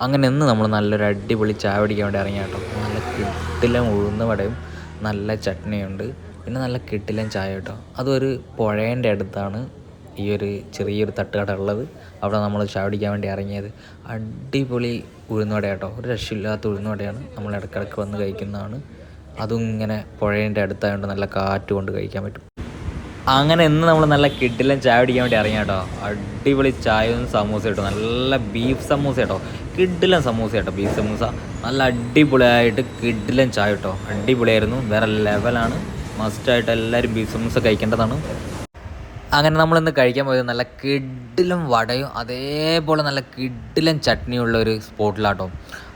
അങ്ങനെ ഇന്ന് നമ്മൾ നല്ലൊരു അടിപൊളി ചായ കുടിക്കാൻ വേണ്ടി ഇറങ്ങിയ കേട്ടോ. നല്ല കിടിലൻ ഉഴുന്ന വടയും നല്ല ചട്നിയുണ്ട്, പിന്നെ നല്ല കിടിലൻ ചായ കേട്ടോ. അതൊരു പുഴേൻ്റെ അടുത്താണ് ഈ ഒരു ചെറിയൊരു തട്ടുകട ഉള്ളത്. അവിടെ നമ്മൾ ചായ കുടിക്കാൻ വേണ്ടി ഇറങ്ങിയത്. അടിപൊളി ഉഴുന്നുവട കേട്ടോ, ഒരു രക്ഷയില്ലാത്ത ഉഴുന്നുവടയാണ്. നമ്മൾ ഇടയ്ക്കിടയ്ക്ക് വന്ന് കഴിക്കുന്നതാണ്. അതും ഇങ്ങനെ പുഴേൻ്റെ അടുത്തായതുകൊണ്ട് നല്ല കാറ്റ് കൊണ്ട് കഴിക്കാൻ പറ്റും. അങ്ങനെ ഇന്ന് നമ്മൾ നല്ല കിടിലൻ ചായ കുടിക്കാൻ വേണ്ടി ഇറങ്ങിയ കേട്ടോ. അടിപൊളി ചായയും സമൂസ കേട്ടോ, നല്ല ബീഫ് സമൂസ കേട്ടോ, കിടിലൻ സമൂസ കേട്ടോ, ബീഫ് സമൂസ നല്ല അടിപൊളിയായിട്ട് കിടിലൻ ചായ കേട്ടോ, അടിപൊളിയായിരുന്നു, വേറെ ലെവലാണ്. മസ്റ്റായിട്ട് എല്ലാവരും ബീഫ് സമൂസ കഴിക്കേണ്ടതാണ്. അങ്ങനെ നമ്മളിന്ന് കഴിക്കാൻ പോയത് നല്ല കിടിലൻ വടയും അതേപോലെ നല്ല കിടിലൻ ചട്നിയുള്ള ഒരു സ്പോട്ടിലാട്ടോ.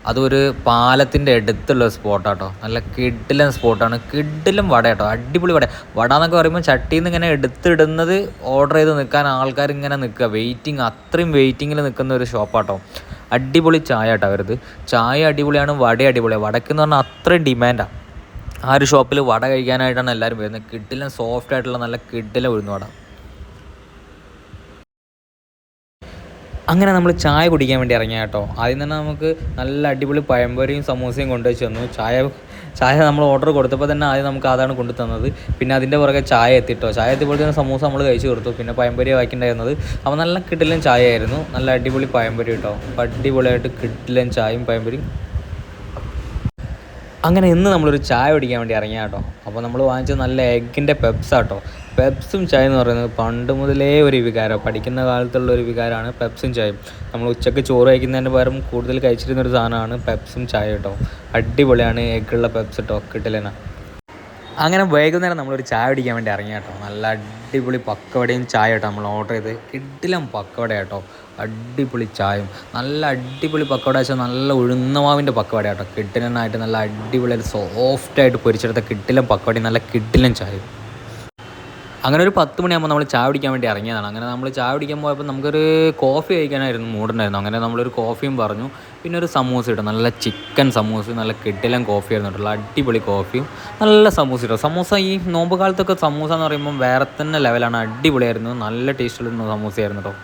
അതൊരു പാലത്തിൻ്റെ അടുത്തുള്ള സ്പോട്ടാട്ടോ. നല്ല കിടിലൻ സ്പോട്ടാണ്, കിടിലൻ വട കേട്ടോ, അടിപൊളി വട. വട എന്നൊക്കെ പറയുമ്പോൾ ചട്ടിയിൽ നിന്ന് ഇങ്ങനെ എടുത്തിടുന്നത് ഓർഡർ ചെയ്ത് നിൽക്കാൻ ആൾക്കാർ ഇങ്ങനെ നിൽക്കുക, വെയിറ്റിംഗ്, അത്രയും വെയിറ്റിങ്ങിൽ നിൽക്കുന്ന ഒരു ഷോപ്പാട്ടോ. അടിപൊളി ചായ കേട്ടോ അവരത്. ചായ അടിപൊളിയാണ്, വട അടിപൊളിയാണ്. വടക്കെന്ന് പറഞ്ഞാൽ അത്രയും ഡിമാൻഡാണ്. ആ ഒരു ഷോപ്പിൽ വട കഴിക്കാനായിട്ടാണ് എല്ലാവരും വരുന്നത്. കിടിലൻ സോഫ്റ്റ് ആയിട്ടുള്ള നല്ല കിടിലൻ ഉഴുന്നുവട. അങ്ങനെ നമ്മൾ ചായ കുടിക്കാൻ വേണ്ടി ഇറങ്ങിയ കേട്ടോ. ആദ്യം തന്നെ നമുക്ക് നല്ല അടിപൊളി പഴംപൊരിയും സമൂസയും കൊണ്ടുവച്ച് തന്നു. ചായ നമ്മൾ ഓർഡർ കൊടുത്തപ്പോൾ തന്നെ ആദ്യം നമുക്ക് അതാണ് കൊണ്ടു തന്നത്. പിന്നെ അതിൻ്റെ പുറകെ ചായ എത്തിട്ടോ. ചായ എത്തിയപ്പോൾ തന്നെ സമൂസ നമ്മൾ കഴിച്ച് കൊടുത്തു. പിന്നെ പഴംപൊരി വാക്കിണ്ടായിരുന്നത്. അപ്പോൾ നല്ല കിടിലൻ ചായ ആയിരുന്നു, നല്ല അടിപൊളി പഴംപൊരി കേട്ടോ. അടിപൊളിയായിട്ട് കിടിലൻ ചായയും പഴംപൊരിയും. അങ്ങനെ ഇന്ന് നമ്മളൊരു ചായ കുടിക്കാൻ വേണ്ടി ഇറങ്ങിയ കേട്ടോ. അപ്പോൾ നമ്മൾ വാങ്ങിച്ചത് നല്ല എഗ്ഗിൻ്റെ പെപ്സാട്ടോ. പെപ്സും ചായ എന്ന് പറയുന്നത് പണ്ട് മുതലേ ഒരു വികാരം, പഠിക്കുന്ന കാലത്തുള്ള ഒരു വികാരമാണ് പെപ്സും ചായയും. നമ്മൾ ഉച്ചയ്ക്ക് ചോറ് കഴിക്കുന്നതിന് പകരം കൂടുതൽ കഴിച്ചിരുന്നൊരു സാധനമാണ് പെപ്സും ചായ കേട്ടോ. അടിപൊളിയാണ് എഗ്ഗുള്ള പെപ്സ് കേട്ടോ, കിട്ടില്ലേനാ. അങ്ങനെ വൈകുന്നേരം നമ്മളൊരു ചായ കുടിക്കാൻ വേണ്ടി ഇറങ്ങിയ കേട്ടോ. നല്ല അടിപൊളി പക്കവടയും ചായ കേട്ടോ നമ്മൾ ഓർഡർ ചെയ്ത്. കിടിലൻ പക്കവട കേട്ടോ, അടിപൊളി ചായയും. നല്ല അടിപൊളി പക്കവട വെച്ചാൽ നല്ല ഉഴുന്നമാവിൻ്റെ പക്കവട കേട്ടോ. കിടിലനായിട്ട് നല്ല അടിപൊളി സോഫ്റ്റായിട്ട് പൊരിച്ചെടുത്ത കിടിലൻ പക്കവടയും നല്ല കിടിലൻ ചായയും. അങ്ങനെ ഒരു 10 മണിയാകുമ്പോൾ നമ്മൾ ചായ കുടിക്കാൻ വേണ്ടി ഇറങ്ങിയതാണ്. അങ്ങനെ നമ്മൾ ചായ കുടിക്കാൻ പോയപ്പോൾ നമുക്കൊരു കോഫി കഴിക്കാനായിരുന്നു മൂടുണ്ടായിരുന്നു. അങ്ങനെ നമ്മളൊരു കോഫിയും പറഞ്ഞു, പിന്നെ ഒരു സമൂസ ഇട്ടു. നല്ല ചിക്കൻ സമൂസ, നല്ല കിടിലൻ കോഫി ആയിരുന്നു കേട്ടോ. അടിപൊളി കോഫിയും നല്ല സമൂസ ഇട്ടു. സമൂസ ഈ നോമ്പ് കാലത്തൊക്കെ സമൂസ എന്ന് പറയുമ്പോൾ വേറെ തന്നെ ലെവലാണ്, അടിപൊളിയായിരുന്നു, നല്ല ടേസ്റ്റുള്ള സമൂസയായിരുന്നു കേട്ടോ.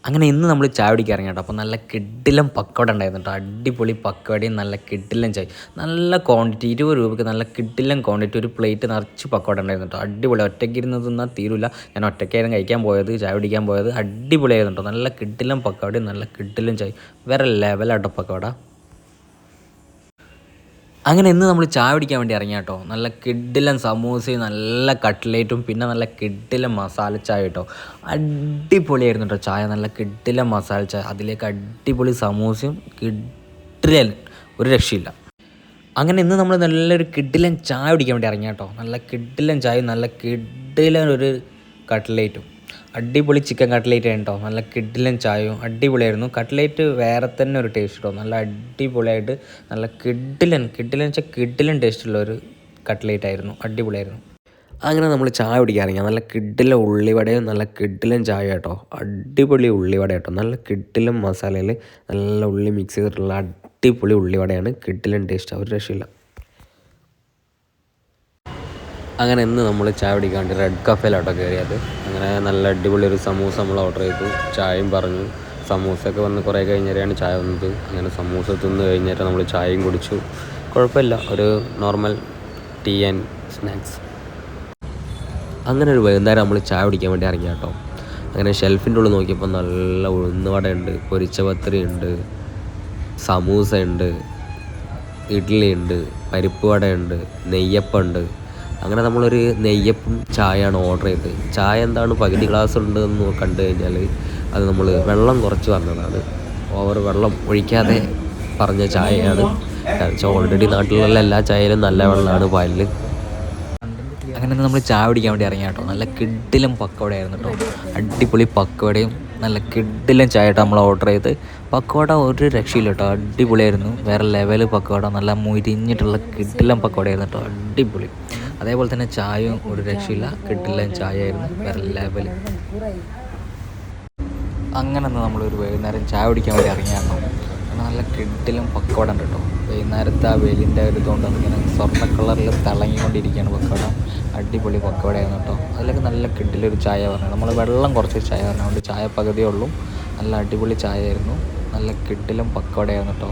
അങ്ങനെ ഇന്ന് നമ്മൾ ചായ കുടിക്കാൻ ഇറങ്ങി കേട്ടോ. അപ്പോൾ നല്ല കിടിലൻ പക്കവട ഉണ്ടായിരുന്നു കേട്ടോ. അടിപൊളി പക്കവടയും നല്ല കിടിലൻ ചായ, നല്ല ക്വാണ്ടിറ്റി, 20 രൂപയ്ക്ക് നല്ല കിടിലൻ ക്വാണ്ടിറ്റി, ഒരു പ്ലേറ്റ് നിറച്ച് പക്കവട ഉണ്ടായിരുന്നു കേട്ടോ. അടിപൊളി, ഒറ്റയ്ക്ക് ഇരുന്ന് തിന്നാൽ തീരില്ല. ഞാൻ ഒറ്റയ്ക്കായിരുന്നു കഴിക്കാൻ പോയത്, ചായ കുടിക്കാൻ പോയത്. അടിപൊളിയായിരുന്നു കേട്ടോ, നല്ല കിടിലൻ പക്കവടയും നല്ല കിടിലൻ ചായ, വേറെ ലെവലാട്ടോ പക്കവട. അങ്ങനെ ഇന്ന് നമ്മൾ ചായ കുടിക്കാൻ വേണ്ടി ഇറങ്ങിയ കേട്ടോ. നല്ല കിടിലൻ സമൂസയും നല്ല കട്ട്ലേറ്റും പിന്നെ നല്ല കിടിലൻ മസാല ചായ കേട്ടോ. അടിപൊളിയായിരുന്നു കേട്ടോ ചായ, നല്ല കിടിലൻ മസാല ചായ, അതിലേക്ക് അടിപൊളി സമൂസയും, കിടിലൻ, ഒരു രക്ഷയില്ല. അങ്ങനെ ഇന്ന് നമ്മൾ നല്ലൊരു കിടിലൻ ചായ കുടിക്കാൻ വേണ്ടി ഇറങ്ങിയ കേട്ടോ. നല്ല കിടിലൻ ചായയും നല്ല കിടിലൻ ഒരു കട്ട്ലേറ്റും, അടിപൊളി ചിക്കൻ കട്ട്ലേറ്റ് കേട്ടോ. നല്ല കിടിലൻ ചായയും അടിപൊളിയായിരുന്നു. കട്ട്ലേറ്റ് വേറെ തന്നെ ഒരു ടേസ്റ്റ് കേട്ടോ, നല്ല അടിപൊളിയായിട്ട് നല്ല കിടിലൻ വെച്ചാൽ കിടിലൻ ടേസ്റ്റുള്ള ഒരു കട്ട്ലേറ്റ് ആയിരുന്നു, അടിപൊളിയായിരുന്നു. അങ്ങനെ നമ്മൾ ചായ കുടിക്കാറിങ്ങ, നല്ല കിടിലൻ ഉള്ളിവടയും നല്ല കിടിലൻ ചായ കേട്ടോ. അടിപൊളി ഉള്ളിവട കേട്ടോ, നല്ല കിടിലൻ മസാലയിൽ നല്ല ഉള്ളി മിക്സ് ചെയ്തിട്ടുള്ള അടിപൊളി ഉള്ളിവടയാണ്, കിടിലൻ ടേസ്റ്റ്, ഒരു രക്ഷയില്ല. അങ്ങനെ ഇന്ന് നമ്മൾ ചായ കുടിക്കാൻ വേണ്ടി റെഡ് കഫേയിലോട്ടോ കയറിയത്. അങ്ങനെ നല്ല അടിപൊളി ഒരു സമൂസ നമ്മൾ ഓർഡർ ചെയ്തു, ചായയും പറഞ്ഞു. സമൂസയൊക്കെ വന്ന് കുറേ കഴിഞ്ഞേരെയാണ് ചായ വന്നത്. അങ്ങനെ സമൂസ തിന്ന് കഴിഞ്ഞിട്ട് നമ്മൾ ചായയും കുടിച്ചു. കുഴപ്പമില്ല, ഒരു നോർമൽ ടീ ആൻഡ് സ്നാക്സ്. അങ്ങനെ ഒരു വൈകുന്നേരം നമ്മൾ ചായ കുടിക്കാൻ വേണ്ടി ഇറങ്ങി കേട്ടോ. അങ്ങനെ ഷെൽഫിൻ്റെ ഉള്ളിൽ നോക്കിയപ്പോൾ നല്ല ഉഴുന്നുവടയുണ്ട്, പൊരിച്ച പത്തിരി ഉണ്ട്, സമൂസ ഉണ്ട്, ഇഡ്ഡലി ഉണ്ട്, പരിപ്പ് വടയുണ്ട്, നെയ്യപ്പം ഉണ്ട്. അങ്ങനെ നമ്മളൊരു നെയ്യപ്പം ചായയാണ് ഓർഡർ ചെയ്തത്. ചായ എന്താണ് പകുതി ഗ്ലാസ് ഉണ്ടെന്ന് കണ്ടു കഴിഞ്ഞാൽ അത് നമ്മൾ വെള്ളം കുറച്ച് പറഞ്ഞതാണ്, ഓവർ വെള്ളം ഒഴിക്കാതെ പറഞ്ഞ ചായയാണ്. കാരണം വെച്ചാൽ ഓൾറെഡി നാട്ടിലുള്ള എല്ലാ ചായയിലും നല്ല വെള്ളമാണ് പാലിൽ. അങ്ങനെ നമ്മൾ ചായ കുടിക്കാൻ വേണ്ടി ഇറങ്ങിയ കേട്ടോ. നല്ല കിടിലൻ പക്കവടയായിരുന്നു കേട്ടോ, അടിപൊളി പക്കവടയും നല്ല കിടിലൻ ചായ കേട്ടോ നമ്മൾ ഓർഡർ ചെയ്ത്. പക്കവട ഒരു രക്ഷയില്ല കേട്ടോ, അടിപൊളിയായിരുന്നു, വേറെ ലെവൽ പക്കവട, നല്ല മുരിഞ്ഞിട്ടുള്ള കിടിലൻ പക്കവടയായിരുന്നു കേട്ടോ, അടിപൊളി. അതേപോലെ തന്നെ ചായയും ഒരു രക്ഷയില്ല, കിടിലൻ ചായ ആയിരുന്നു, വേറെ ലെവൽ. അങ്ങനെ നമ്മളൊരു വൈകുന്നേരം ചായ കുടിക്കാൻ വേണ്ടി ഇറങ്ങിയായിരുന്നു. നല്ല കിടിലൻ പക്കവട ഉണ്ട് കേട്ടോ. വൈകുന്നേരത്തെ ആ വെയിലിൻ്റെ ഒരു ഇതുകൊണ്ട് അതിങ്ങനെ സ്വർണ്ണ കളറിൽ തിളങ്ങിക്കൊണ്ടിരിക്കുകയാണ് പക്കവട, അടിപൊളി പക്കവടയായിരുന്നു കേട്ടോ. അതിലൊക്കെ നല്ല കിടിലൊരു ചായ പറഞ്ഞു, നമ്മൾ വെള്ളം കുറച്ച് ചായ പറഞ്ഞു, അതുകൊണ്ട് ചായ പകുതിയേ ഉള്ളൂ. നല്ല അടിപൊളി ചായ ആയിരുന്നു, നല്ല കിഡിലും പക്കവടയായിരുന്നു കേട്ടോ.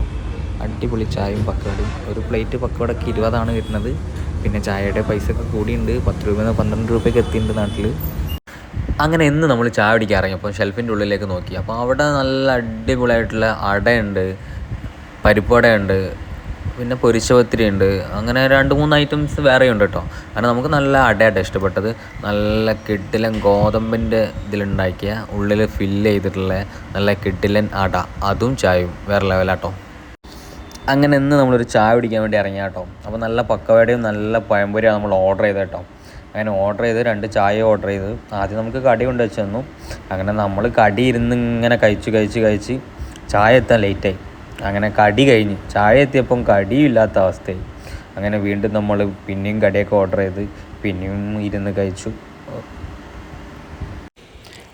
അടിപൊളി ചായയും പക്കവടയും. ഒരു പ്ലേറ്റ് പക്കവടക്ക് 20 വരുന്നത്. പിന്നെ ചായയുടെ പൈസ ഒക്കെ കൂടിയുണ്ട്, 10 രൂപയിൽ നിന്ന് 12 രൂപയ്ക്ക് എത്തിയിട്ടുണ്ട് നാട്ടിൽ. അങ്ങനെ ഇന്ന് നമ്മൾ ചായ കുടിക്കാൻ ഇറങ്ങിയപ്പോൾ ഷെൽഫിൻ്റെ ഉള്ളിലേക്ക് നോക്കി. അപ്പോൾ അവിടെ നല്ല അടിപൊളിയായിട്ടുള്ള അടയുണ്ട്, പരിപ്പുവടയുണ്ട്, പിന്നെ പൊരിച്ച പത്തിരി ഉണ്ട്. അങ്ങനെ 2-3 ഐറ്റംസ് വേറെ ഉണ്ട് കേട്ടോ. കാരണം നമുക്ക് നല്ല അടയാട്ടോ ഇഷ്ടപ്പെട്ടത്. നല്ല കിഡിലൻ ഗോതമ്പിൻ്റെ ഇതിലുണ്ടാക്കിയ ഉള്ളിൽ ഫില്ല് ചെയ്തിട്ടുള്ള നല്ല കിഡിലൻ അട, അതും ചായയും വേറെ ലെവലാട്ടോ. അങ്ങനെ ഇന്ന് നമ്മളൊരു ചായ കുടിക്കാൻ വേണ്ടി ഇറങ്ങിയ കേട്ടോ. അപ്പോൾ നല്ല പക്കവടയും നല്ല പഴംപൊരിയാണ് നമ്മൾ ഓർഡർ ചെയ്തത് കേട്ടോ. അങ്ങനെ ഓർഡർ ചെയ്ത് 2 ചായ ഓർഡർ ചെയ്ത് ആദ്യം നമുക്ക് കടി കൊണ്ട് വെച്ച് തന്നു. അങ്ങനെ നമ്മൾ കടി ഇരുന്ന് ഇങ്ങനെ കഴിച്ച് ചായ എത്താൻ ലേറ്റായി. അങ്ങനെ കടി കഴിഞ്ഞ് ചായ എത്തിയപ്പം കടിയും ഇല്ലാത്ത അവസ്ഥയായി. അങ്ങനെ വീണ്ടും നമ്മൾ പിന്നെയും കടിയൊക്കെ ഓർഡർ ചെയ്ത് പിന്നെയും ഇരുന്ന് കഴിച്ചു.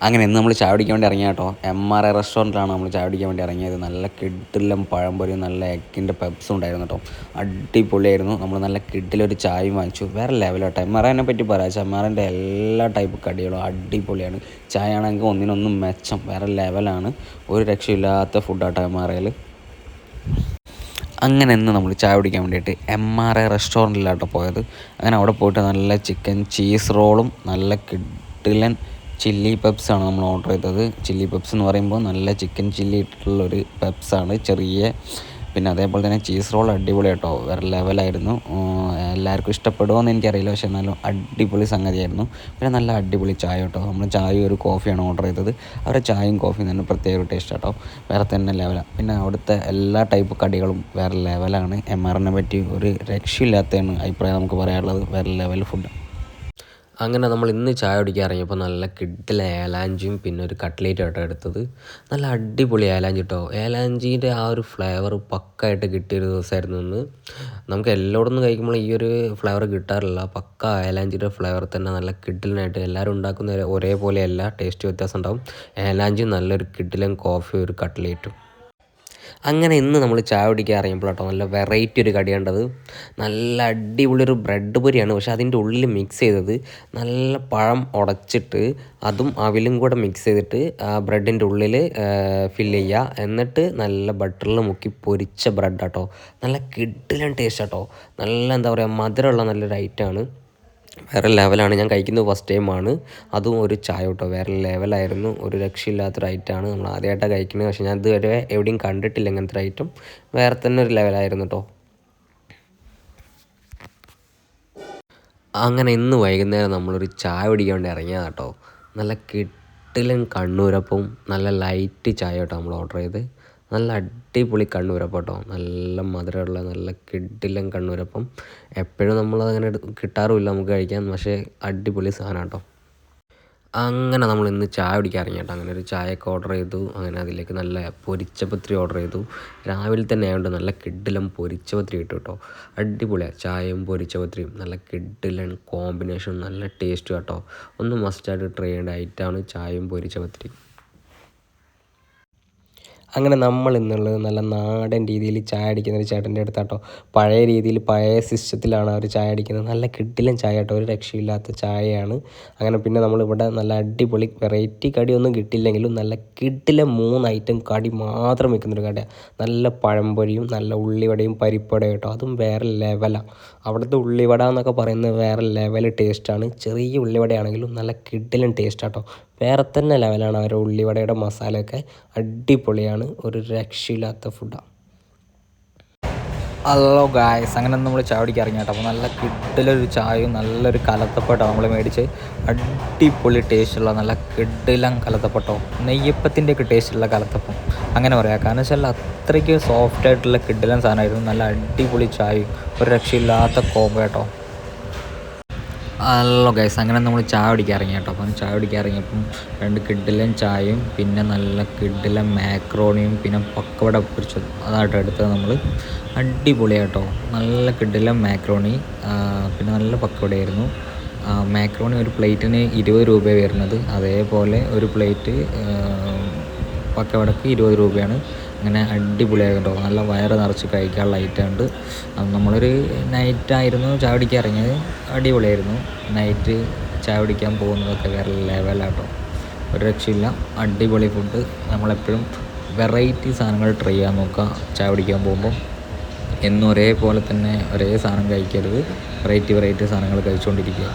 അങ്ങനെ ഇന്ന് നമ്മൾ ചായ കുടിക്കാൻ വേണ്ടി ഇറങ്ങിയ കേട്ടോ. MRA റെസ്റ്റോറൻറ്റിലാണ് നമ്മൾ ചായ കുടിക്കാൻ വേണ്ടി ഇറങ്ങിയത്. നല്ല കിഡിലും പഴംപൊരിയും നല്ല എഗ്ഗിൻ്റെ പെപ്സും ഉണ്ടായിരുന്നു കേട്ടോ. അടിപൊളിയായിരുന്നു. നമ്മൾ നല്ല കിഡിലൊരു ചായയും വാങ്ങിച്ചു. വേറെ ലെവലാട്ടോ. MRAനെ പറ്റി പറയാം. MRAൻ്റെ എല്ലാ ടൈപ്പ് കടികളും അടിപൊളിയാണ്. ചായ ആണെങ്കിൽ ഒന്നിനൊന്നും മെച്ചം, വേറെ ലെവലാണ്. ഒരു രക്ഷയില്ലാത്ത ഫുഡാട്ടോ MRAയിൽ. അങ്ങനെ ഇന്ന് നമ്മൾ ചായ കുടിക്കാൻ വേണ്ടിയിട്ട് MRA റെസ്റ്റോറൻറ്റിലാട്ടോ പോയത്. അങ്ങനെ അവിടെ പോയിട്ട് നല്ല ചിക്കൻ ചീസ് റോളും നല്ല കിഡിലൻ ചില്ലി പെപ്സാണ് നമ്മൾ ഓർഡർ ചെയ്തത്. ചില്ലി പെപ്സ് എന്ന് പറയുമ്പോൾ നല്ല ചിക്കൻ ചില്ലി ഇട്ടിട്ടുള്ളൊരു പെപ്സാണ് ചെറിയ. പിന്നെ അതേപോലെ തന്നെ ചീസ് റോൾ അടിപൊളി കേട്ടോ, വേറെ ലെവലായിരുന്നു. എല്ലാവർക്കും ഇഷ്ടപ്പെടുമോ എന്ന് എനിക്കറിയില്ല, പക്ഷേ എന്നാലും അടിപൊളി സംഗതിയായിരുന്നു. പിന്നെ നല്ല അടിപൊളി ചായ കേട്ടോ. നമ്മൾ ചായയും ഒരു കോഫിയാണ് ഓർഡർ ചെയ്തത്. അവരുടെ ചായയും കോഫിയും തന്നെ പ്രത്യേക ഒരു ടേസ്റ്റ് കേട്ടോ, വേറെ തന്നെ ലെവലാണ്. പിന്നെ അവിടുത്തെ എല്ലാ ടൈപ്പ് കടികളും വേറെ ലെവലാണ്. MRAനെ പറ്റി ഒരു രക്ഷയില്ലാത്തതാണ് അഭിപ്രായം നമുക്ക് പറയാനുള്ളത്. വേറെ ലെവൽ ഫുഡ്. അങ്ങനെ നമ്മൾ ഇന്ന് ചായ കുടിക്കാൻ ഇറങ്ങിയപ്പോൾ നല്ല കിഡിലെ ഏലാഞ്ചിയും പിന്നെ ഒരു കട്ട്ലേറ്റ് ആട്ടോ എടുത്തത്. നല്ല അടിപൊളി ഏലാഞ്ചി കേട്ടോ. ഏലാഞ്ചീൻ്റെ ആ ഒരു ഫ്ലേവർ പക്കായിട്ട് കിട്ടിയൊരു ദിവസമായിരുന്നു ഇന്ന്. നമുക്ക് എല്ലായിടത്തും കഴിക്കുമ്പോൾ ഈ ഒരു ഫ്ലേവർ കിട്ടാറില്ല. പക്ക ഏലാഞ്ചിയുടെ ഫ്ലേവർ തന്നെ നല്ല കിഡിലിനായിട്ട് എല്ലാവരും ഉണ്ടാക്കുന്ന ഒരേപോലെയല്ല, ടേസ്റ്റ് വ്യത്യാസം ഉണ്ടാവും. ഏലാഞ്ചി നല്ലൊരു കിഡിലൻ കോഫി, ഒരു കട്ട്ലേറ്റും. അങ്ങനെ ഇന്ന് നമ്മൾ ചായ കുടിക്കാൻ ഇറങ്ങിയപ്പോൾ കേട്ടോ നല്ല വെറൈറ്റി ഒരു കടി കണ്ടത്. നല്ല അടിപൊളി ഒരു ബ്രെഡ് പൊരിയാണ്. പക്ഷേ അതിൻ്റെ ഉള്ളിൽ മിക്സ് ചെയ്തത് നല്ല പഴം ഉടച്ചിട്ട് അതും അവിലും കൂടെ മിക്സ് ചെയ്തിട്ട് ആ ബ്രെഡിൻ്റെ ഉള്ളിൽ ഫില്ല് ചെയ്യുക. എന്നിട്ട് നല്ല ബട്ടറിൽ മുക്കി പൊരിച്ച ബ്രെഡ് കേട്ടോ. നല്ല കിഡിലൻ ടേസ്റ്റ് കേട്ടോ. നല്ല എന്താ പറയുക, മധുരമുള്ള നല്ലൊരു ഐറ്റമാണ്. വേറെ ലെവലാണ്. ഞാൻ കഴിക്കുന്നത് ഫസ്റ്റ് ടൈമാണ്. അതും ഒരു ചായ കേട്ടോ, വേറെ ലെവലായിരുന്നു. ഒരു രക്ഷയില്ലാത്തൊരു ഐറ്റമാണ്. നമ്മൾ ആദ്യമായിട്ടാണ് കഴിക്കുന്നത്. പക്ഷേ ഞാൻ ഇതുവരെ എവിടെയും കണ്ടിട്ടില്ല ഇങ്ങനത്തെ ഒരു ഐറ്റം. വേറെ തന്നെ ഒരു ലെവലായിരുന്നു കേട്ടോ. അങ്ങനെ ഇന്ന് വൈകുന്നേരം നമ്മളൊരു ചായ കുടിക്കാൻ വേണ്ടി ഇറങ്ങിയതാണ് കേട്ടോ. നല്ല കിട്ടിലും കണ്ണൂരപ്പവും നല്ല ലൈറ്റ് ചായ കേട്ടോ നമ്മൾ ഓർഡർ ചെയ്ത്. നല്ല അടിപൊളി കണ്ണൂരപ്പം കേട്ടോ. നല്ല മധുരമുള്ള നല്ല കിഡിലൻ കണ്ണൂരപ്പം. എപ്പോഴും നമ്മളതങ്ങനെ കിട്ടാറുമില്ല നമുക്ക് കഴിക്കാൻ, പക്ഷേ അടിപൊളി സാധനം കേട്ടോ. അങ്ങനെ നമ്മൾ ഇന്ന് ചായ കുടിക്കാൻ ഇറങ്ങി കേട്ടോ. അങ്ങനെ ഒരു ചായയൊക്കെ ഓർഡർ ചെയ്തു. അങ്ങനെ അതിലേക്ക് നല്ല പൊരിച്ച പത്തിരി ഓർഡർ ചെയ്തു. രാവിലെ തന്നെ ആയതുകൊണ്ട് നല്ല കിഡിലൻ പൊരിച്ച പത്തിരി കിട്ടും കേട്ടോ. അടിപൊളിയാണ്. ചായയും പൊരിച്ച പത്തിരിയും നല്ല കിഡിലൻ കോമ്പിനേഷൻ, നല്ല ടേസ്റ്റ് കേട്ടോ. ഒന്ന് മസ്റ്റായിട്ട് ട്രൈ ചെയ്യേണ്ട ഐറ്റമാണ് ചായയും പൊരിച്ച പത്തിരി. അങ്ങനെ നമ്മൾ ഇന്നുള്ളത് നല്ല നാടൻ രീതിയിൽ ചായ അടിക്കുന്ന ഒരു ചേട്ടൻ്റെ അടുത്താട്ടോ. പഴയ രീതിയിൽ പഴയ സിസ്റ്റത്തിലാണ് അവർ ചായ അടിക്കുന്നത്. നല്ല കിഡിലൻ ചായ കേട്ടോ, ഒരു രക്ഷയില്ലാത്ത ചായയാണ്. അങ്ങനെ പിന്നെ നമ്മളിവിടെ നല്ല അടിപൊളി വെറൈറ്റി കടിയൊന്നും കിട്ടില്ലെങ്കിലും നല്ല കിഡിലെ 3 ഐറ്റം കടി മാത്രം വെക്കുന്നൊരു കടയാണ്. നല്ല പഴംപൊരിയും നല്ല ഉള്ളിവടയും പരിപ്പുവടയും കേട്ടോ, അതും വേറെ ലെവലാണ്. അവിടുത്തെ ഉള്ളിവട എന്നൊക്കെ പറയുന്നത് വേറെ ലെവൽ ടേസ്റ്റാണ്. ചെറിയ ഉള്ളിവടയാണെങ്കിലും നല്ല കിഡിലൻ ടേസ്റ്റാട്ടോ, വേറെ തന്നെ ലെവലാണ്. അവരുടെ ഉള്ളിവടയുടെ മസാലയൊക്കെ അടിപൊളിയാണ്. ഒരു രക്ഷയില്ലാത്ത ഫുഡാണ്. ഹലോ ഗായ്സ്, അങ്ങനെ നമ്മൾ ചായ കുടിക്കാൻ ഇറങ്ങി കേട്ടോ. അപ്പോൾ നല്ല കിഡിലൊരു ചായയും നല്ലൊരു കലത്തപ്പട്ടോ നമ്മൾ മേടിച്ച്. അടിപൊളി ടേസ്റ്റുള്ള നല്ല കിഡിലം കലത്തപ്പട്ടോ, നെയ്യപ്പത്തിൻ്റെയൊക്കെ ടേസ്റ്റുള്ള കലത്തപ്പം അങ്ങനെ പറയാം. കാരണം വെച്ചാൽ അത്രയ്ക്ക് സോഫ്റ്റായിട്ടുള്ള കിഡിലൻ സാധനമായിരുന്നു. നല്ല അടിപൊളി ചായയും ഒരു രക്ഷയില്ലാത്ത കോമ്പോ കേട്ടോ. ഹലോ ഗൈസ്, അങ്ങനെ നമ്മൾ ചായ കുടിക്കാൻ ഇറങ്ങി കേട്ടോ. അപ്പം ചായ കുടിക്കാൻ ഇറങ്ങിയപ്പം 2 കിഡിലൻ ചായയും പിന്നെ നല്ല കിഡിലൻ മാക്രോണിയും പിന്നെ പക്കവട പൊരിച്ചത് അതായിട്ട് എടുത്തത് നമ്മൾ. അടിപൊളിയാട്ടോ, നല്ല കിഡിലൻ മാക്രോണി പിന്നെ നല്ല പക്കവടയായിരുന്നു. മാക്രോണി ഒരു പ്ലേറ്റിന് 20 രൂപ വരുന്നത്. അതേപോലെ ഒരു പ്ലേറ്റ് പക്കവടക്ക് 20 രൂപയാണ്. അങ്ങനെ അടിപൊളിയായിട്ടോ, നല്ല വയറ് നിറച്ച് കഴിക്കാനുള്ള ഐറ്റം ഉണ്ട്. നമ്മളൊരു നൈറ്റായിരുന്നു ചായ കുടിക്കാൻ ഇറങ്ങിയത്. അടിപൊളിയായിരുന്നു. നൈറ്റ് ചായ കുടിക്കാൻ പോകുന്നതൊക്കെ വേറെ ലെവലാട്ടോ, ഒരു രക്ഷയില്ല. അടിപൊളി ഫുഡ്. നമ്മളെപ്പോഴും വെറൈറ്റി സാധനങ്ങൾ ട്രൈ ചെയ്യാൻ നോക്കുക ചായ കുടിക്കാൻ പോകുമ്പോൾ. എന്നും ഒരേപോലെ തന്നെ ഒരേ സാധനം കഴിക്കരുത്, വെറൈറ്റി സാധനങ്ങൾ കഴിച്ചുകൊണ്ടിരിക്കുക.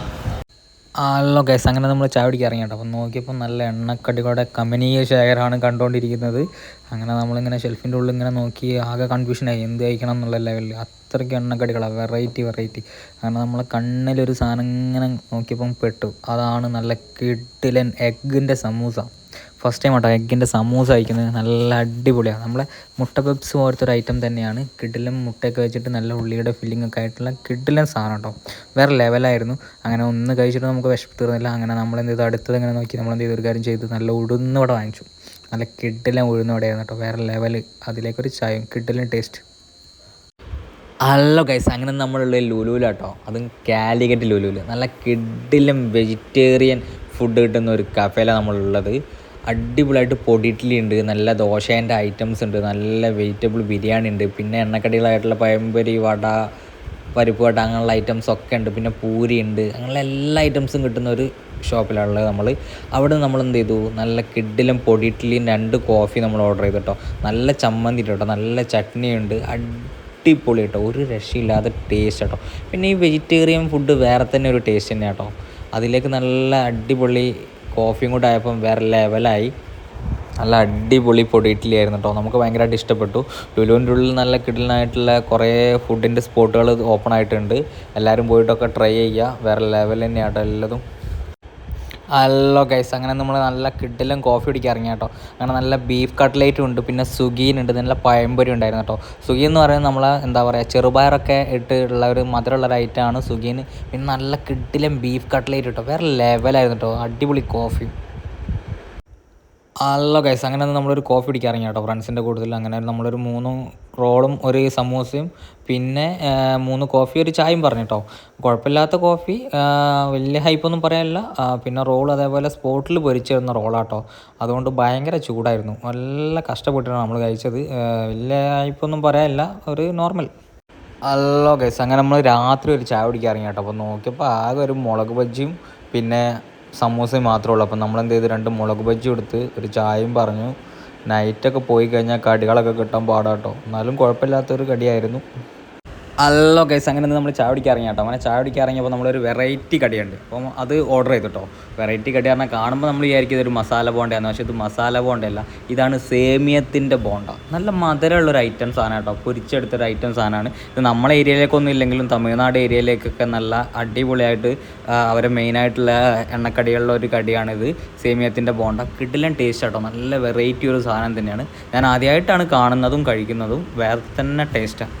ഹലോ ഗൈസ്, അങ്ങനെ നമ്മൾ ചായ കുടിക്കാൻ ഇറങ്ങി കേട്ടോ. അപ്പം നോക്കിയപ്പോൾ നല്ല എണ്ണക്കടികളുടെ കമനീയ ശേഖരമാണ് കണ്ടുകൊണ്ടിരിക്കുന്നത്. അങ്ങനെ നമ്മളിങ്ങനെ ഷെൽഫിൻ്റെ ഉള്ളിൽ ഇങ്ങനെ നോക്കി ആകെ കൺഫ്യൂഷനായി എന്ത് കഴിക്കണം എന്നുള്ള ലെവലിൽ. അത്രയ്ക്ക് എണ്ണക്കടികളാണ്, വെറൈറ്റി. അങ്ങനെ നമ്മളെ കണ്ണിലൊരു സാധനം ഇങ്ങനെ നോക്കിയപ്പം പെട്ടു. അതാണ് നല്ല കിടിലൻ എഗ്ഗിൻ്റെ സമൂസ. ഫസ്റ്റ് ടൈം കേട്ടോ എഗ്ഗിൻ്റെ സമൂസ കഴിക്കുന്നത്. നല്ല അടിപൊളിയാണ്. നമ്മളെ മുട്ട പപ്സ് പോലത്തെ ഒരു ഐറ്റം തന്നെയാണ്. കിടിലൻ മുട്ടയൊക്കെ വെച്ചിട്ട് നല്ല ഉള്ളിയുടെ ഫില്ലിംഗ് ഒക്കെ ആയിട്ടുള്ള കിടിലൻ സാധനം കേട്ടോ. വേറെ ലെവലായിരുന്നു. അങ്ങനെ ഒന്ന് കഴിച്ചിട്ട് നമുക്ക് വിശപ്പ് തീർന്നില്ല. അങ്ങനെ നമ്മളെന്ത് ചെയ്തു, അടുത്തത് ഇങ്ങനെ നോക്കി നമ്മളെന്ത് ചെയ്തു, ഒരു കാര്യം ചെയ്തു, നല്ല ഉഴുന്നുവട വാങ്ങിച്ചു. നല്ല കിടിലൻ ഉഴുന്നുവടയായിരുന്നു കേട്ടോ, വേറെ ലെവൽ. അതിലേക്കൊരു ചായയും, കിടിലൻ ടേസ്റ്റ്. ഹലോ ഗൈസ്, അങ്ങനെ നമ്മളുള്ള ലുലുവിലാട്ടോ, അതും കാലിക്കറ്റ് ലുലുവിൽ നല്ല കിടിലൻ വെജിറ്റേറിയൻ ഫുഡ് കിട്ടുന്ന ഒരു കഫേയിലാണ് നമ്മളുള്ളത്. അടിപൊളിയായിട്ട് പൊടി ഇഡ്ഡലി ഉണ്ട്, നല്ല ദോശേൻ്റെ ഐറ്റംസ് ഉണ്ട്, നല്ല വെജിറ്റബിൾ ബിരിയാണി ഉണ്ട്, പിന്നെ എണ്ണക്കടികളായിട്ടുള്ള പഴംപൊരി, വട, പരിപ്പ് വട, അങ്ങനെയുള്ള ഐറ്റംസ് ഒക്കെ ഉണ്ട്, പിന്നെ പൂരി ഉണ്ട്. അങ്ങനെയുള്ള എല്ലാ ഐറ്റംസും കിട്ടുന്ന ഒരു ഷോപ്പിലുള്ളത് നമ്മൾ. അവിടെ നമ്മൾ എന്ത് ചെയ്തു, നല്ല കിഡിലും പൊടി ഇഡ്ഡലിയും 2 കോഫി നമ്മൾ ഓർഡർ ചെയ്തു കേട്ടോ. നല്ല ചമ്മന്തി കേട്ടോ, നല്ല ചട്നിയുണ്ട്, അടിപൊളി കേട്ടോ, ഒരു രക്ഷയില്ലാതെ ടേസ്റ്റ് കേട്ടോ. പിന്നെ ഈ വെജിറ്റേറിയൻ ഫുഡ് വേറെ തന്നെ ഒരു ടേസ്റ്റ് തന്നെയാണ് കേട്ടോ. അതിലേക്ക് നല്ല അടിപൊളി കോഫിയും കൂടെ ആയപ്പം വേറെ ലെവലായി. നല്ല അടിപൊളി പൊടി ഇഡ്ഡലി ആയിരുന്നു കേട്ടോ, നമുക്ക് ഭയങ്കരമായിട്ട് ഇഷ്ടപ്പെട്ടു. ലുലുവിൻ്റെ ഉള്ളിൽ നല്ല കിടിലനായിട്ടുള്ള കുറേ ഫുഡിൻ്റെ സ്പോട്ടുകൾ ഓപ്പൺ ആയിട്ടുണ്ട്. എല്ലാവരും പോയിട്ടൊക്കെ ട്രൈ ചെയ്യുക, വേറെ ലെവൽ തന്നെയാണ് കേട്ടോ എല്ലതും. ഹലോ ഗൈസ്, അങ്ങനെ നമ്മൾ നല്ല കിടിലൻ കോഫി കുടിക്കാൻ ഇറങ്ങി കേട്ടോ. അങ്ങനെ നല്ല ബീഫ് കട്ട്ലേറ്റും ഉണ്ട്, പിന്നെ സുഗീനുണ്ട്, നല്ല പഴംപൊരി ഉണ്ടായിരുന്നു കേട്ടോ. സുഗി എന്ന് പറയുന്നത് നമ്മൾ എന്താ പറയുക, ചെറുപയറൊക്കെ ഇട്ടുള്ള ഒരു മധുരമുള്ളൊരു ഐറ്റമാണ് സുഗീന്. പിന്നെ നല്ല കിടിലൻ ബീഫ് കട്ട്ലേറ്റ് കേട്ടോ, വേറെ ലെവലായിരുന്നു കേട്ടോ, അടിപൊളി കോഫി. ഹലോ ഗൈസ്, അങ്ങനെ നമ്മളൊരു കോഫി കുടിക്കാൻ ഇറങ്ങി കേട്ടോ ഫ്രണ്ട്സിൻ്റെ കൂടുതൽ. അങ്ങനെ നമ്മളൊരു 3 റോളും ഒരു സമൂസയും പിന്നെ 3 കോഫി ഒരു ചായയും പറഞ്ഞു കേട്ടോ. കുഴപ്പമില്ലാത്ത കോഫി, വലിയ ഹൈപ്പൊന്നും പറയാനില്ല. പിന്നെ റോൾ അതേപോലെ സ്പോട്ടിൽ പൊരിച്ചിരുന്ന റോളാട്ടോ, അതുകൊണ്ട് ഭയങ്കര ചൂടായിരുന്നു. നല്ല കഷ്ടപ്പെട്ടിട്ടാണ് നമ്മൾ കഴിച്ചത്. വലിയ ഹൈപ്പൊന്നും പറയാനില്ല, ഒരു നോർമൽ. ഹലോ ഗൈസ്, അങ്ങനെ നമ്മൾ രാത്രി ഒരു ചായ കുടിക്കാൻ ഇറങ്ങി കേട്ടോ. അപ്പോൾ നോക്കിയപ്പോൾ ആകെ ഒരു മുളക് ബജ്ജിയും പിന്നെ സമൂസയും മാത്രമേ ഉള്ളൂ. അപ്പം നമ്മളെന്ത് ചെയ്തു, 2 മുളക് ബജ്ജി എടുത്ത് ഒരു ചായയും പറഞ്ഞു. നൈറ്റൊക്കെ പോയി കഴിഞ്ഞാൽ കടികളൊക്കെ കിട്ടാൻ പാടാട്ടോ, എന്നാലും കുഴപ്പമില്ലാത്തൊരു കടിയായിരുന്നു. ഹലോ ഗൈസ്, അങ്ങനെ നമ്മൾ ചായ കുടിക്കാൻ ഇറങ്ങി കേട്ടോ. അങ്ങനെ ചായ കുടിക്കാൻ ഇറങ്ങിയപ്പോൾ നമ്മളൊരു വെറൈറ്റി കടിയുണ്ട്, അപ്പം അത് ഓർഡർ ചെയ്തു കേട്ടോ. വെറൈറ്റി കടി പറഞ്ഞാൽ കാണുമ്പോൾ നമ്മൾ വിചാരിക്കും ഇതൊരു മസാല ബോണ്ടയാണ്, പക്ഷേ ഇത് മസാല ബോണ്ടയല്ല, ഇതാണ് സേമിയത്തിൻ്റെ ബോണ്ട. നല്ല മധുരമുള്ളൊരു ഐറ്റം സാധനം കേട്ടോ, പൊരിച്ചെടുത്തൊരു ഐറ്റം സാധനമാണ് ഇത്. നമ്മളെ ഏരിയയിലേക്കൊന്നും ഇല്ലെങ്കിലും തമിഴ്നാട് ഏരിയയിലേക്കൊക്കെ നല്ല അടിപൊളിയായിട്ട് അവരെ മെയിനായിട്ടുള്ള എണ്ണക്കടികളിലെ ഒരു കടിയാണിത്, സേമിയത്തിൻ്റെ ബോണ്ട. കിടിലൻ ടേസ്റ്റ് കേട്ടോ, നല്ല വെറൈറ്റി ഒരു സാധനം തന്നെയാണ്. ഞാൻ ആദ്യമായിട്ടാണ് കാണുന്നതും കഴിക്കുന്നതും, വേറെ തന്നെ ടേസ്റ്റാണ്.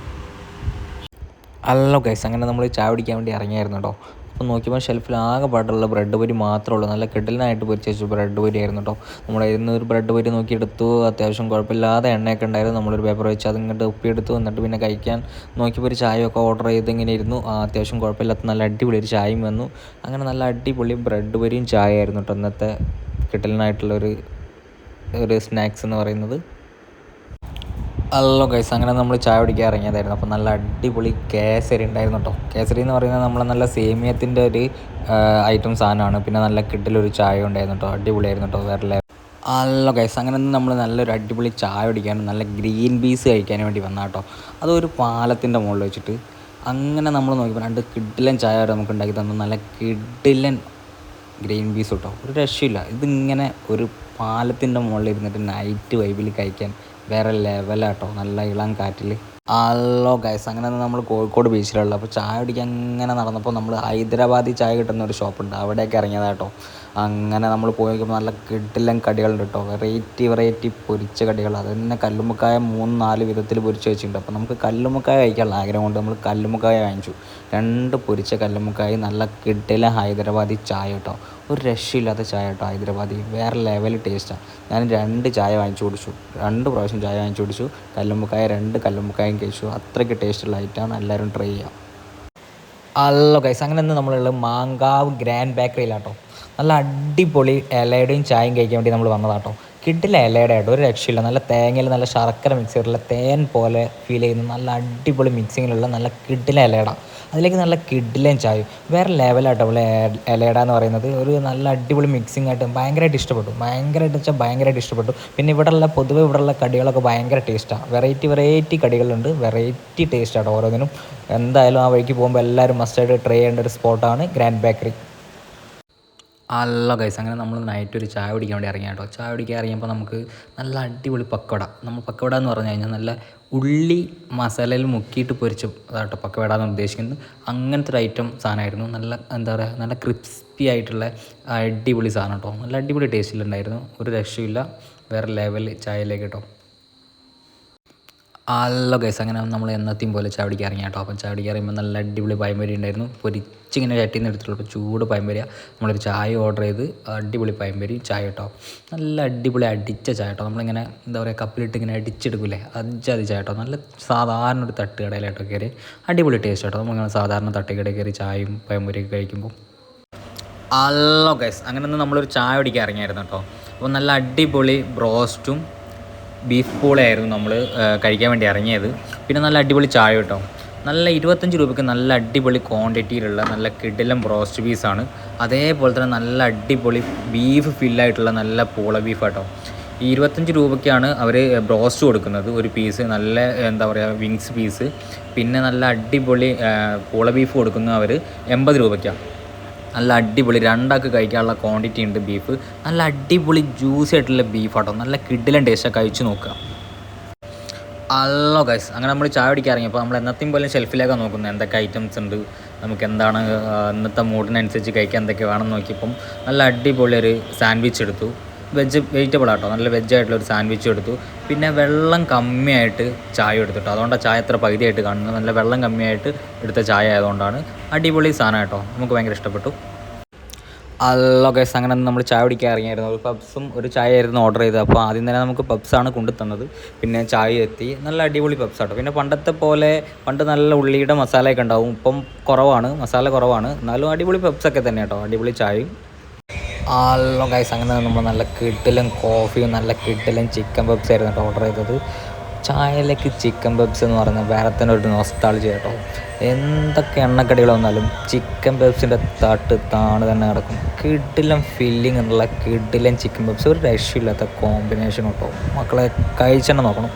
ഹലോ ഗൈസ്, അങ്ങനെ നമ്മൾ ചായ കുടിക്കാൻ വേണ്ടി ഇറങ്ങിയായിരുന്നു കേട്ടോ. അപ്പോൾ നോക്കിയപ്പോൾ ഷെൽഫിൽ ആകെ പാടുള്ള ബ്രെഡ് പൊരി മാത്രമേ ഉള്ളൂ. നല്ല കിടലിനായിട്ട് പൊരിച്ച് വെച്ചു ബ്രെഡ് പൊരി ആയിരുന്നു കേട്ടോ. നമ്മളതിന്ന് ഒരു ബ്രെഡ് പൊരി നോക്കിയെടുത്തു. അത്യാവശ്യം കുഴപ്പമില്ലാതെ എണ്ണയൊക്കെ ഉണ്ടായിരുന്നു. നമ്മളൊരു പേപ്പർ വെച്ച് അതിങ്ങോട്ട് ഉപ്പിയെടുത്തു. എന്നിട്ട് പിന്നെ കഴിക്കാൻ നോക്കിയപ്പോൾ ഒരു ചായയൊക്കെ ഓർഡർ ചെയ്ത് ഇങ്ങനെ ഇരുന്നു. അത്യാവശ്യം കുഴപ്പമില്ലാത്ത നല്ല അടിപൊളി ഒരു ചായയും വന്നു. അങ്ങനെ നല്ല അടിപൊളി ബ്രെഡ് പൊരിയും ചായ ആയിരുന്നു കേട്ടോ ഇന്നത്തെ കിടലിനായിട്ടുള്ളൊരു സ്നാക്സ് എന്ന് പറയുന്നത്. ഹലോ ഗൈസ്, അങ്ങനെ നമ്മൾ ചായ കുടിക്കാൻ ഇറങ്ങിയതായിരുന്നു. അപ്പോൾ നല്ല അടിപൊളി കേസരി ഉണ്ടായിരുന്നു കേട്ടോ. കേസരി എന്ന് പറയുന്നത് നമ്മളെ നല്ല സേമിയത്തിൻ്റെ ഒരു ഐറ്റം സാധനമാണ്. പിന്നെ നല്ല കിടിലൊരു ചായ ഉണ്ടായിരുന്നു കേട്ടോ, അടിപൊളിയായിരുന്നു കേട്ടോ, വേറെ. ഹലോ ഗൈസ്, അങ്ങനെ നമ്മൾ നല്ലൊരു അടിപൊളി ചായ കുടിക്കാനും നല്ല ഗ്രീൻ പീസ് കഴിക്കാനും വേണ്ടി വന്നാൽ കേട്ടോ. അതൊരു പാലത്തിൻ്റെ മുകളിൽ വെച്ചിട്ട് അങ്ങനെ നമ്മൾ നോക്കിയപ്പോൾ 2 കിടിലൻ ചായ വരെ നമുക്ക് ഉണ്ടാക്കി തന്നു. നല്ല കിടിലൻ ഗ്രീൻ പീസ് കേട്ടോ, ഒരു രക്ഷയില്ല. ഇതിങ്ങനെ ഒരു പാലത്തിൻ്റെ മുകളിൽ ഇരുന്നിട്ട് നൈറ്റ് വൈബിൽ കഴിക്കാൻ വേറെ ലെവലാട്ടോ, നല്ല ഇളം കാറ്റിൽ. ഹലോ ഗൈസ്, അങ്ങനെ നമ്മൾ കോഴിക്കോട് ബീച്ചിലുള്ള, അപ്പോൾ ചായ കുടിക്കാൻ അങ്ങനെ നടന്നപ്പോൾ നമ്മൾ ഹൈദരാബാദി ചായ കിട്ടുന്ന ഒരു ഷോപ്പുണ്ട്, അവിടെയൊക്കെ ഇറങ്ങിയതാട്ടോ. അങ്ങനെ നമ്മൾ പോയി നോക്കുമ്പോൾ നല്ല കിടിലൻ കടികളുണ്ട് കേട്ടോ, വെറൈറ്റി പൊരിച്ച കടികൾ. അത് തന്നെ കല്ലുമ്മക്കായ 3-4 വിധത്തിൽ പൊരിച്ച് വെച്ചിട്ടുണ്ട്. അപ്പോൾ നമുക്ക് കല്ലുമ്മക്കായ കഴിക്കാനുള്ള ആഗ്രഹം കൊണ്ട് നമ്മൾ കല്ലുമ്മക്കായ വാങ്ങിച്ചു. 2 പൊരിച്ച കല്ലുമ്മക്കായ, നല്ല കിടിലൻ ഹൈദരാബാദി ചായ കേട്ടോ, ഒരു രക്ഷയില്ലാത്ത ചായ കേട്ടോ ഹൈദരാബാദി, വേറെ ലെവൽ ടേസ്റ്റാണ്. ഞാൻ 2 ചായ വാങ്ങിച്ചു കുടിച്ചു, 2 പ്രാവശ്യം ചായ വാങ്ങിച്ചു കുടിച്ചു. കല്ലുമ്മക്കായ 2 കല്ലുമ്മക്കായും കഴിച്ചു. അത്രയ്ക്ക് ടേസ്റ്റുള്ള ഐറ്റമാണ്, എല്ലാവരും ട്രൈ ചെയ്യാം. ഹലോ ഗൈസ്, അങ്ങനെ ഇന്ന് നമ്മളുള്ളത് മാങ്കാവ് ഗ്രാൻഡ് ബേക്കറിയിലാട്ടോ. നല്ല അടിപൊളി ഇലയുടെയും ചായയും കഴിക്കാൻ വേണ്ടി നമ്മൾ വന്നതാട്ടോ. കിട്ടില്ല ഇലയുടെ ആട്ടോ, ഒരു രക്ഷയില്ല. നല്ല തേങ്ങയിൽ നല്ല ശർക്കര മിക്സ് ചെയ്തിട്ടുള്ള തേൻ പോലെ ഫീൽ ചെയ്യുന്ന നല്ല അടിപൊളി മിക്സിങ്ങിലുള്ള നല്ല കിട്ടില്ല ഇലയുടെ. അതിലേക്ക് നല്ല കിഡിലൻ ചായ, വേറെ ലെവലാട്ടോ ഇവിടെ ഇലയട എന്ന് പറയുന്നത്. ഒരു നല്ല അടിപൊളി മിക്സിംഗ് ആയിട്ട് ഭയങ്കരമായിട്ട് ഇഷ്ടപ്പെട്ടു, ഭയങ്കരമായിട്ട് വെച്ചാൽ ഭയങ്കരമായിട്ട് ഇഷ്ടപ്പെട്ടു. പിന്നെ പൊതുവെ ഇവിടെയുള്ള കടികളൊക്കെ ഭയങ്കര ടേസ്റ്റാണ്, വെറൈറ്റി കടികളുണ്ട്, വെറൈറ്റി ടേസ്റ്റാട്ടോ ഓരോന്നിനും. എന്തായാലും ആ വഴിക്ക് പോകുമ്പോൾ എല്ലാവരും മസ്റ്റായിട്ട് ട്രൈ ചെയ്യേണ്ട ഒരു സ്പോട്ടാണ് ഗ്രാൻഡ് ബേക്കറി. അല്ല ഗൈസ്, അങ്ങനെ നമ്മൾ നൈറ്റ് ഒരു ചായ കുടിക്കാൻ വേണ്ടി ഇറങ്ങിയ കേട്ടോ. ചായ കുടിക്കാൻ ഇറങ്ങിയപ്പോൾ നമുക്ക് നല്ല അടിപൊളി പക്കവട, നമ്മൾ പക്കവട എന്ന് പറഞ്ഞു കഴിഞ്ഞാൽ നല്ല ഉള്ളി മസാലയിൽ മുക്കിയിട്ട് പൊരിച്ച് അതാട്ടോ പക്കവട എന്ന് ഉദ്ദേശിക്കുന്നത്. അങ്ങനത്തെ ഒരു ഐറ്റം സാധനമായിരുന്നു. നല്ല എന്താ പറയുക, നല്ല ക്രിസ്പി ആയിട്ടുള്ള അടിപൊളി സാധനം കേട്ടോ. നല്ല അടിപൊളി ടേസ്റ്റിലുണ്ടായിരുന്നു, ഒരു രക്ഷയില്ല, വേറെ ലെവൽ ചായയിലേക്ക് കേട്ടോ. ഹലോ ഗൈസ്, അങ്ങനെ നമ്മൾ എന്നത്തെയും പോലെ ചായ കുടിക്കാൻ ഇറങ്ങി കേട്ടോ. അപ്പം ചായ കുടിക്കാൻ ഇറങ്ങുമ്പോൾ നല്ല അടിപൊളി പഴംപൊരി ഉണ്ടായിരുന്നു. പൊരിച്ചിങ്ങനെ ചട്ടിയിൽ നിന്ന് എടുത്തിട്ടുള്ളൂ ചൂട് പഴംപൊരിയ. നമ്മളൊരു ചായ ഓർഡർ ചെയ്ത് അടിപൊളി പഴംപൊരി ചായ കേട്ടോ. നല്ല അടിപൊളി അടിച്ച ചായ കേട്ടോ. നമ്മളിങ്ങനെ എന്താ പറയുക, കപ്പിലിട്ട് ഇങ്ങനെ അടിച്ചെടുക്കില്ലേ, അഞ്ചാതി ചായ കേട്ടോ. നല്ല സാധാരണ ഒരു തട്ടുകടയിലായിട്ടോ കയറി അടിപൊളി ടേസ്റ്റ് കേട്ടോ. നമ്മളിങ്ങനെ സാധാരണ തട്ടുകടയിൽ കയറി ചായയും പഴംപൊരിയൊക്കെ കഴിക്കുമ്പോൾ. ഹലോ ഗൈസ്, അങ്ങനെ ഒന്ന് നമ്മളൊരു ചായ കുടിക്കാൻ ഇറങ്ങിയായിരുന്നു കേട്ടോ. അപ്പോൾ നല്ല അടിപൊളി ബ്രോസ്റ്റും ബീഫ് പൂളയായിരുന്നു നമ്മൾ കഴിക്കാൻ വേണ്ടി ഇറങ്ങിയത്. പിന്നെ നല്ല അടിപൊളി ചായ കേട്ടോ. നല്ല 25 രൂപയ്ക്ക് നല്ല അടിപൊളി ക്വാണ്ടിറ്റിയിലുള്ള നല്ല കിടിലം ബ്രോസ്റ്റ് പീസാണ്. അതേപോലെ തന്നെ നല്ല അടിപൊളി ബീഫ് ഫില്ലായിട്ടുള്ള നല്ല പൂള ബീഫ് കേട്ടോ. ഈ 25 രൂപയ്ക്കാണ് അവർ ബ്രോസ്റ്റ് കൊടുക്കുന്നത്, ഒരു പീസ് നല്ല എന്താ പറയുക വിങ്സ് പീസ്. പിന്നെ നല്ല അടിപൊളി പൂള ബീഫ് കൊടുക്കുന്നത് അവർ 80 രൂപയ്ക്കാണ്. നല്ല അടിപൊളി രണ്ടാൾക്ക് കഴിക്കാനുള്ള ക്വാണ്ടിറ്റി ഉണ്ട് ബീഫ്. നല്ല അടിപൊളി ജ്യൂസി ആയിട്ടുള്ള ബീഫ് ആട്ടോ, നല്ല കിഡിലും ടേസ്റ്റാണ്, കഴിച്ച് നോക്കുക. ഹലോ ഗൈസ്, അങ്ങനെ നമ്മൾ ചായ കുടിക്കാൻ ഇറങ്ങിയപ്പോൾ നമ്മൾ എന്നത്തെയും പോലെ ഷെൽഫിലേക്കാണ് നോക്കുന്നത്, എന്തൊക്കെ ഐറ്റംസ് ഉണ്ട്, നമുക്ക് എന്താണ് ഇന്നത്തെ മൂഡിനനുസരിച്ച് കഴിക്കാൻ എന്തൊക്കെ വേണമെന്ന് നോക്കിയപ്പം നല്ല അടിപൊളി ഒരു സാൻഡ്വിച്ച് എടുത്തു. വെജിറ്റബിൾ ആട്ടോ, നല്ല വെജായിട്ടുള്ളൊരു സാൻഡ്വിച്ച് എടുത്തു. പിന്നെ വെള്ളം കമ്മിയായിട്ട് ചായ എടുത്തിട്ടോ, അതുകൊണ്ടാണ് ചായ എത്ര പകുതിയായിട്ട് കാണുന്നത്. നല്ല വെള്ളം കമ്മിയായിട്ട് എടുത്ത ചായ ആയതുകൊണ്ടാണ്. അടിപൊളി സാധനം കേട്ടോ, നമുക്ക് ഭയങ്കര ഇഷ്ടപ്പെട്ടു. ഹലോ ഗൈസ്, അങ്ങനെ നമ്മൾ ചായ കുടിക്കാൻ ഇറങ്ങിയായിരുന്നു. ഒരു പബ്സും ഒരു ചായ ആയിരുന്നു ഓർഡർ ചെയ്തത്. അപ്പോൾ ആദ്യം തന്നെ നമുക്ക് പബ്സാണ് കൊണ്ടു തന്നത്, പിന്നെ ചായ എത്തി. നല്ല അടിപൊളി പബ്സാട്ടോ. പിന്നെ പണ്ടത്തെ പോലെ പണ്ട് നല്ല ഉള്ളിയുടെ മസാലയൊക്കെ ഉണ്ടാവും, ഇപ്പം കുറവാണ്, മസാല കുറവാണ്, എന്നാലും അടിപൊളി പബ്സൊക്കെ തന്നെ കേട്ടോ, അടിപൊളി ചായയും. ഹലോ ഗൈസ്, അങ്ങനെ നമ്മൾ നല്ല കിഡിലും കോഫിയും നല്ല കിഡിലും ചിക്കൻ പബ്സ് ആയിരുന്നു കേട്ടോ ഓർഡർ ചെയ്തത്. ചായയിലേക്ക് ചിക്കൻ പബ്സ് എന്ന് പറയുന്നത് വേറെ തന്നെ ഒരു നൊസ്റ്റാൾജി കേട്ടോ. എന്തൊക്കെ എണ്ണക്കടികൾ വന്നാലും ചിക്കൻ പബ്സിൻ്റെ താണ് തന്നെ കിടക്കും. കിഡിലും ഫില്ലിങ് എന്നുള്ള കിഡിലും ചിക്കൻ പബ്സ് ഒരു രക്ഷയില്ലാത്ത കോമ്പിനേഷൻ കേട്ടോ. മക്കളെ കഴിച്ചെന്നെ നോക്കണം.